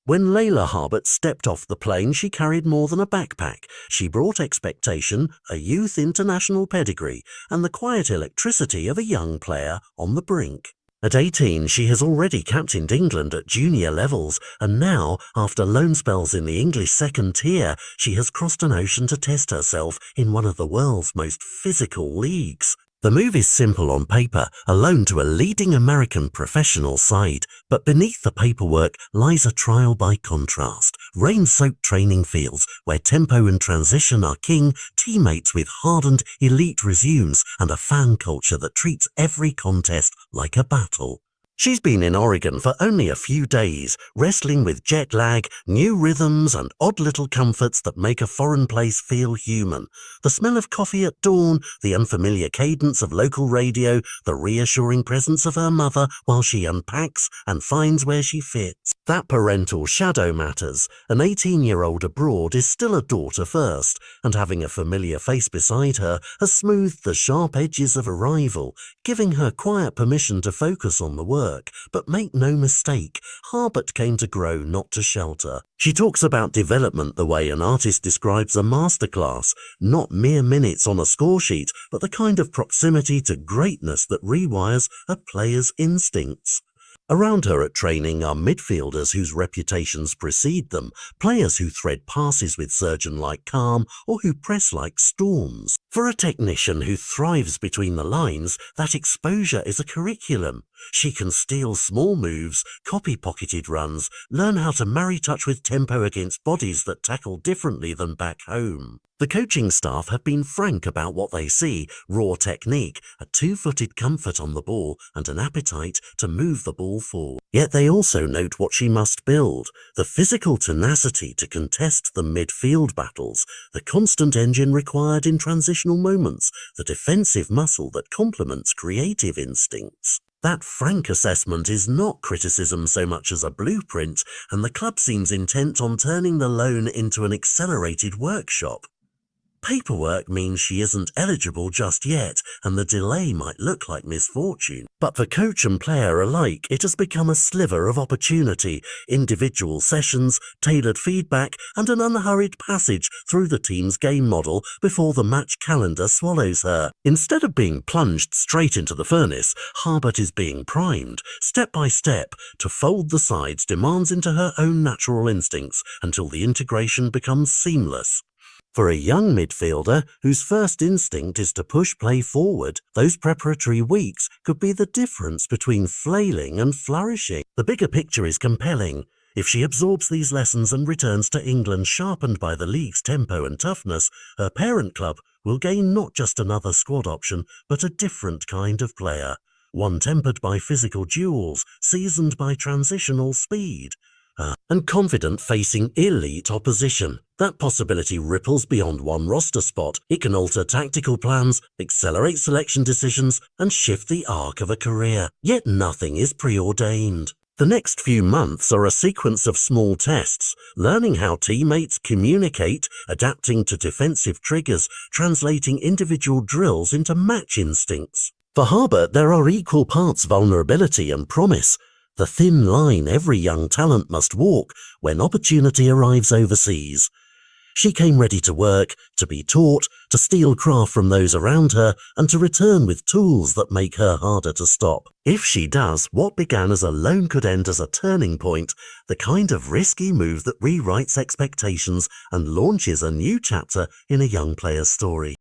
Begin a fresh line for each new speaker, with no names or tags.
When Layla Harbert stepped off the plane, she carried more than a backpack. She brought expectation, a youth international pedigree, and the quiet electricity of a young player on the brink. At 18, she has already captained England at junior levels, and now, after loan spells in the English second tier, she has crossed an ocean to test herself in one of the world's most physical leagues. The move is simple on paper, a loan to a leading American professional side, but beneath the paperwork lies a trial by contrast. Rain-soaked training fields where tempo and transition are king, teammates with hardened elite resumes, and a fan culture that treats every contest like a battle. She's been in Oregon for only a few days, wrestling with jet lag, new rhythms, and odd little comforts that make a foreign place feel human. The smell of coffee at dawn, the unfamiliar cadence of local radio, the reassuring presence of her mother while she unpacks and finds where she fits. That parental shadow matters. An 18-year-old abroad is still a daughter first, and having a familiar face beside her has smoothed the sharp edges of arrival, giving her quiet permission to focus on the work. But make no mistake, Harbert came to grow, not to shelter. She talks about development the way an artist describes a masterclass, not mere minutes on a score sheet, but the kind of proximity to greatness that rewires a player's instincts. Around her at training are midfielders whose reputations precede them, players who thread passes with surgeon-like calm or who press like storms. For a technician who thrives between the lines, that exposure is a curriculum. She can steal small moves, copy pocketed runs, learn how to marry touch with tempo against bodies that tackle differently than back home. The coaching staff have been frank about what they see: raw technique, a two-footed comfort on the ball, and an appetite to move the ball forward. Yet they also note what she must build: the physical tenacity to contest the midfield battles, the constant engine required in transitional moments, the defensive muscle that complements creative instincts. That frank assessment is not criticism so much as a blueprint, and the club seems intent on turning the loan into an accelerated workshop. Paperwork means she isn't eligible just yet, and the delay might look like misfortune. But for coach and player alike, it has become a sliver of opportunity: individual sessions, tailored feedback, and an unhurried passage through the team's game model before the match calendar swallows her. Instead of being plunged straight into the furnace, Harbert is being primed, step by step, to fold the sides demands into her own natural instincts until the integration becomes seamless. For a young midfielder whose first instinct is to push play forward, those preparatory weeks could be the difference between flailing and flourishing. The bigger picture is compelling. If she absorbs these lessons and returns to England sharpened by the league's tempo and toughness, her parent club will gain not just another squad option, but a different kind of player. One tempered by physical duels, seasoned by transitional speed, and confident facing elite opposition. That possibility ripples beyond one roster spot. It can alter tactical plans, accelerate selection decisions, and shift the arc of a career. Yet nothing is preordained. The next few months are a sequence of small tests, learning how teammates communicate, adapting to defensive triggers, translating individual drills into match instincts. For Harbert, there are equal parts vulnerability and promise, the thin line every young talent must walk when opportunity arrives overseas. She came ready to work, to be taught, to steal craft from those around her, and to return with tools that make her harder to stop. If she does, what began as a loan could end as a turning point, the kind of risky move that rewrites expectations and launches a new chapter in a young player's story.